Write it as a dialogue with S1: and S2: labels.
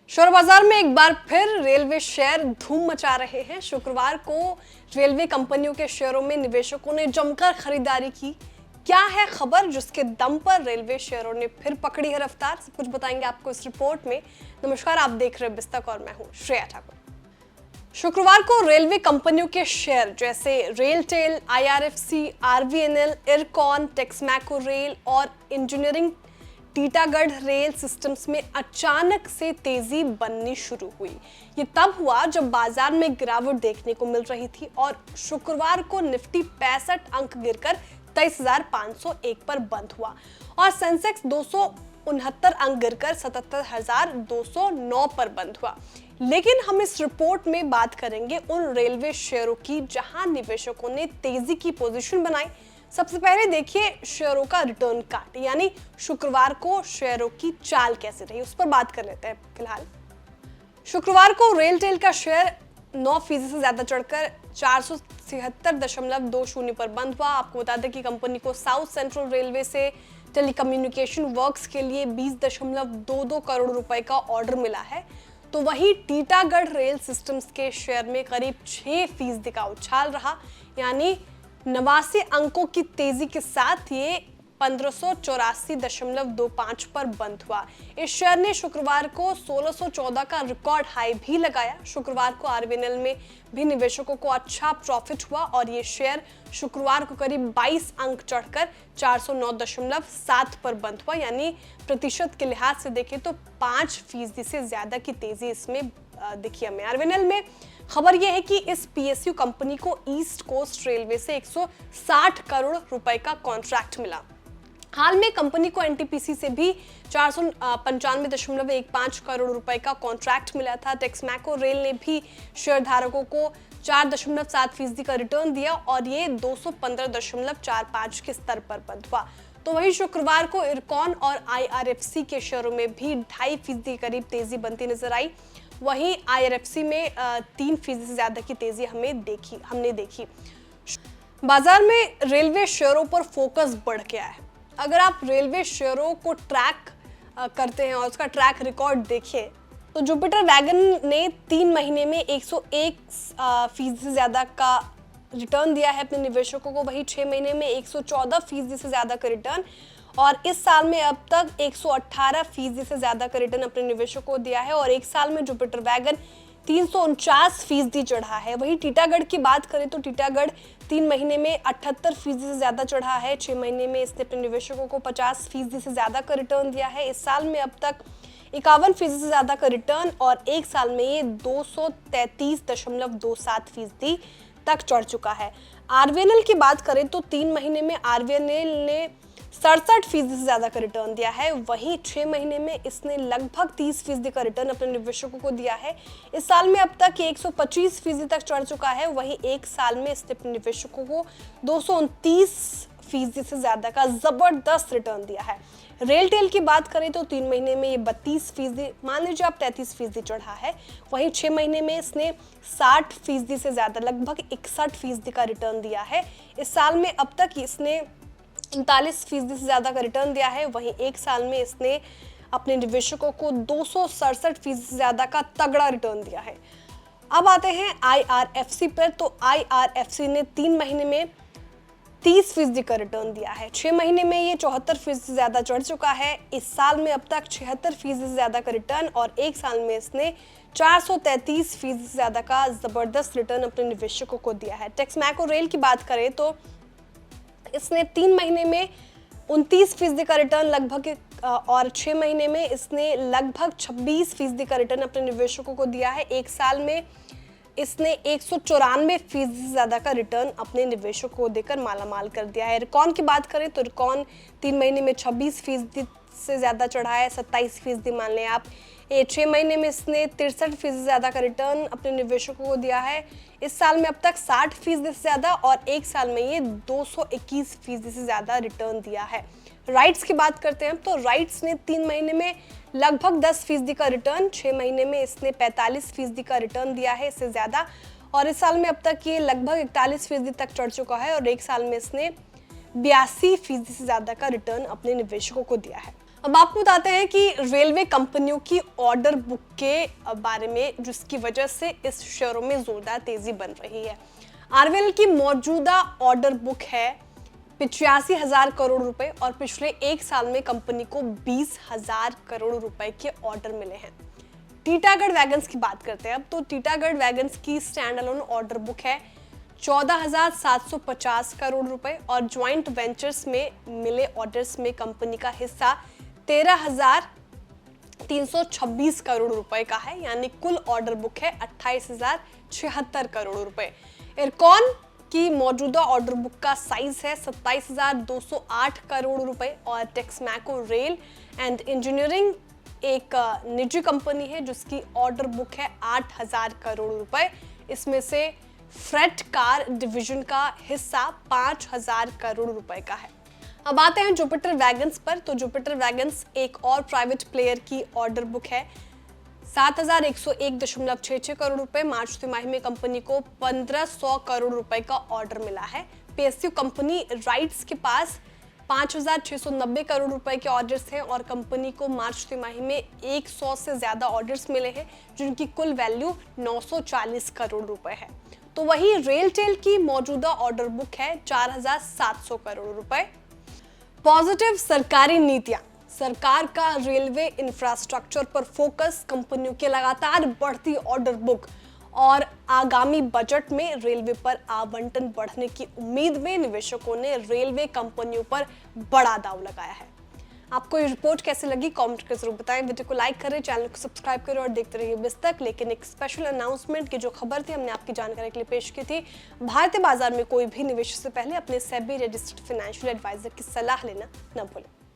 S1: Share बाजार में एक बार फिर रेलवे शेयर धूम मचा रहे हैं। शुक्रवार को रेलवे कंपनियों के शेयरों में निवेशकों ने जमकर खरीदारी की। क्या है खबर जिसके दम पर रेलवे शेयरों ने फिर पकड़ी है रफ्तार, सब कुछ बताएंगे आपको इस रिपोर्ट में। नमस्कार, आप देख रहे हैं बिस्तक और मैं हूं श्रेया ठाकुर। शुक्रवार को रेलवे कंपनियों के शेयर जैसे RailTel, IRFC, RVNL, IRCON, Texmaco rail और इंजीनियरिंग टीटागढ़ रेल सिस्टम्स में अचानक से तेजी बननी शुरू हुई। ये तब हुआ जब बाजार में गिरावट देखने को मिल रही थी और शुक्रवार को निफ्टी 65 अंक गिरकर 23,501 पर बंद हुआ और सेंसेक्स 269 अंक गिरकर 77,209 पर बंद हुआ। लेकिन हम इस रिपोर्ट में बात करेंगे उन रेलवे शेयरों की जहां निवेशकों ने तेजी की पोजीशन बनाई। सबसे पहले देखिए शेयरों का रिटर्न कार्ड, यानी शुक्रवार को शेयरों की चाल कैसे रही, उस पर बात कर लेते हैं। फिलहाल शुक्रवार को रेलटेल का शेयर 9% से ज्यादा चढ़कर 476.20 पर बंद हुआ। आपको बता दें कि कंपनी को साउथ सेंट्रल रेलवे से टेलीकम्युनिकेशन वर्क्स के लिए 20.22 करोड़ रुपए का ऑर्डर मिला है। तो वहीं टीटागढ़ रेल सिस्टम्स के शेयर में करीब 6% का उछाल रहा, यानी 89 अंकों की तेजी के साथ ये 1584.25 पर बंद हुआ। इस शेयर ने शुक्रवार को 1614 का रिकॉर्ड हाई भी लगाया। शुक्रवार को आरवीएनएल में भी निवेशकों को अच्छा प्रॉफिट हुआ और ये शेयर शुक्रवार को करीब 22 अंक चढ़कर 409.7 पर बंद हुआ, यानी प्रतिशत के लिहाज से देखें तो 5% से ज्यादा की तेजी इसमें दिखी हमें। आरवीएनएल में खबर यह है कि इस पीएसयू कंपनी को ईस्ट कोस्ट रेलवे से 160 करोड़ रुपए का कॉन्ट्रैक्ट मिला। हाल में कंपनी को एनटीपीसी से भी 495.15 करोड़ रुपए का कॉन्ट्रैक्ट मिला था। टेक्समैको रेल ने भी शेयरधारकों को 4.7% का रिटर्न दिया और ये 215.45 के स्तर पर बंद हुआ। तो वहीं शुक्रवार को इरकॉन और आईआरएफसी के शेयरों में भी 2.5% के करीब तेजी बनती नजर आई। वहीं आईआरएफसी में 3% से ज्यादा की तेजी हमने देखी। बाजार में रेलवे शेयरों पर फोकस बढ़ गया है। अगर आप रेलवे शेयरों को ट्रैक करते हैं और उसका ट्रैक रिकॉर्ड देखें तो जुपिटर वैगन ने 3 महीने में 101% से ज्यादा का रिटर्न दिया है अपने निवेशकों को। वहीं 6 महीने में 114% से ज्यादा का रिटर्न और इस साल में अब तक 118% से ज्यादा का रिटर्न अपने निवेशकों को दिया है और एक साल में जुपिटर वैगन 349% चढ़ा है। वहीं टीटागढ़ की बात करें तो टीटागढ़ 3 महीने में 78% से ज्यादा चढ़ा है। 6 महीने में इसने अपने निवेशकों को 50% से ज्यादा का रिटर्न दिया है। इस साल में अब तक 51% से ज्यादा का रिटर्न और एक साल में ये 233.27% तक चढ़ चुका है। आरवीएनएल की बात करें तो 3 महीने में आरवीएनएल ने 67% से ज्यादा का रिटर्न दिया है। वहीं 6 महीने में इसने लगभग 30% का रिटर्न अपने निवेशकों को दिया है। इस साल में अब तक 125% तक चढ़ चुका है। वहीं एक साल में इसने अपने निवेशकों को 229% से ज्यादा का जबरदस्त रिटर्न दिया है। रेलटेल की बात करें तो 3 महीने में ये 32%, मान लीजिए आप 33% चढ़ा है। वहीं 6 महीने में इसने 60% से ज्यादा, लगभग 61% का रिटर्न दिया है। इस साल में अब तक इसने 39% से ज्यादा का रिटर्न दिया है। वहीं एक साल में इसने अपने निवेशकों को 267% से ज्यादा का तगड़ा रिटर्न दिया है। अब आते हैं आईआरएफसी पर। तो आईआरएफसी ने 3 महीने में 30% का रिटर्न दिया है। 6 महीने में ये 74% से ज्यादा चढ़ चुका है। इस साल में अब तक 76% से ज्यादा का रिटर्न और एक साल में इसने 433% से ज्यादा का जबरदस्त रिटर्न अपने निवेशकों को दिया है। टेक्समैको रेल की बात करें तो इसने 3 महीने में 29% का रिटर्न लगभग और 6 महीने में इसने लगभग 26% का रिटर्न अपने निवेशकों को दिया है। एक साल में इसने 194% से ज्यादा का रिटर्न अपने निवेशकों को देकर मालामाल कर दिया है। इरकॉन की बात करें तो इरकॉन 3 महीने में 26% से ज्यादा चढ़ा है, 27% मान लें आप। 6 महीने में इसने 63% से ज्यादा का रिटर्न अपने निवेशकों को दिया है। इस साल में अब तक 60% से ज्यादा और एक साल में ये 221% से ज्यादा रिटर्न दिया है। राइट्स की बात करते हैं तो राइट्स ने 3 महीने में लगभग 10% का रिटर्न, 6 महीने में इसने 45% का रिटर्न दिया है, इससे ज्यादा। और इस साल में अब तक ये लगभग 41% तक चढ़ चुका है और एक साल में इसने 82% से ज्यादा का रिटर्न अपने निवेशकों को दिया है। अब आपको बताते हैं कि रेलवे कंपनियों की ऑर्डर बुक के बारे में, जिसकी वजह से इस शेयरों में जोरदार तेजी बन रही है। आरवीएल की मौजूदा ऑर्डर बुक है 85,000 करोड़ रुपए और पिछले एक साल में कंपनी को 20,000 करोड़ रुपए के ऑर्डर मिले हैं। टीटागढ़ वैगन्स की बात करते हैं अब, तो टीटागढ़ वैगन्स की स्टैंड अलोन ऑर्डर बुक है 14,750 करोड़ रुपए और ज्वाइंट वेंचर्स में मिले ऑर्डर्स में कंपनी का हिस्सा 13,326 करोड़ रुपए का है, यानी कुल ऑर्डर बुक है 28,076 करोड़ रुपए। इरकॉन की मौजूदा ऑर्डर बुक का साइज है 27,208 करोड़ रुपए और टेक्समैको रेल एंड इंजीनियरिंग एक निजी कंपनी है जिसकी ऑर्डर बुक है 8,000 करोड़ रुपए। इसमें से फ्रेट कार डिवीजन का हिस्सा 5,000 करोड़ रुपए का है। अब आते हैं जुपिटर वैगन्स पर, तो जुपिटर वैगन्स एक और प्राइवेट प्लेयर की ऑर्डर बुक है 7,101.66 करोड़ रुपए। मार्च तिमाही में कंपनी को 1,500 करोड़ रुपए का ऑर्डर मिला है। पीएसयू कंपनी राइट्स के पास 5,690 करोड़ रुपए के ऑर्डर्स हैं और कंपनी को मार्च तिमाही में 100 से ज्यादा ऑर्डर्स मिले हैं जिनकी कुल वैल्यू 940 करोड़ रुपए है। तो वही रेलटेल की मौजूदा ऑर्डर बुक है 4,700 करोड़ रुपए। पॉजिटिव सरकारी नीतियां, सरकार का रेलवे इंफ्रास्ट्रक्चर पर फोकस, कंपनियों की लगातार बढ़ती ऑर्डर बुक और आगामी बजट में रेलवे पर आवंटन बढ़ने की उम्मीद में निवेशकों ने रेलवे कंपनियों पर बड़ा दांव लगाया है। आपको ये रिपोर्ट कैसे लगी कमेंट करके जरूर बताएं। वीडियो को लाइक करें, चैनल को सब्सक्राइब करें और देखते रहिए बिज तक। लेकिन एक स्पेशल अनाउंसमेंट की जो खबर थी हमने आपकी जानकारी के लिए पेश की थी। भारतीय बाजार में कोई भी निवेश से पहले अपने सेबी रजिस्टर्ड फाइनेंशियल एडवाइजर की सलाह लेना न भूलें।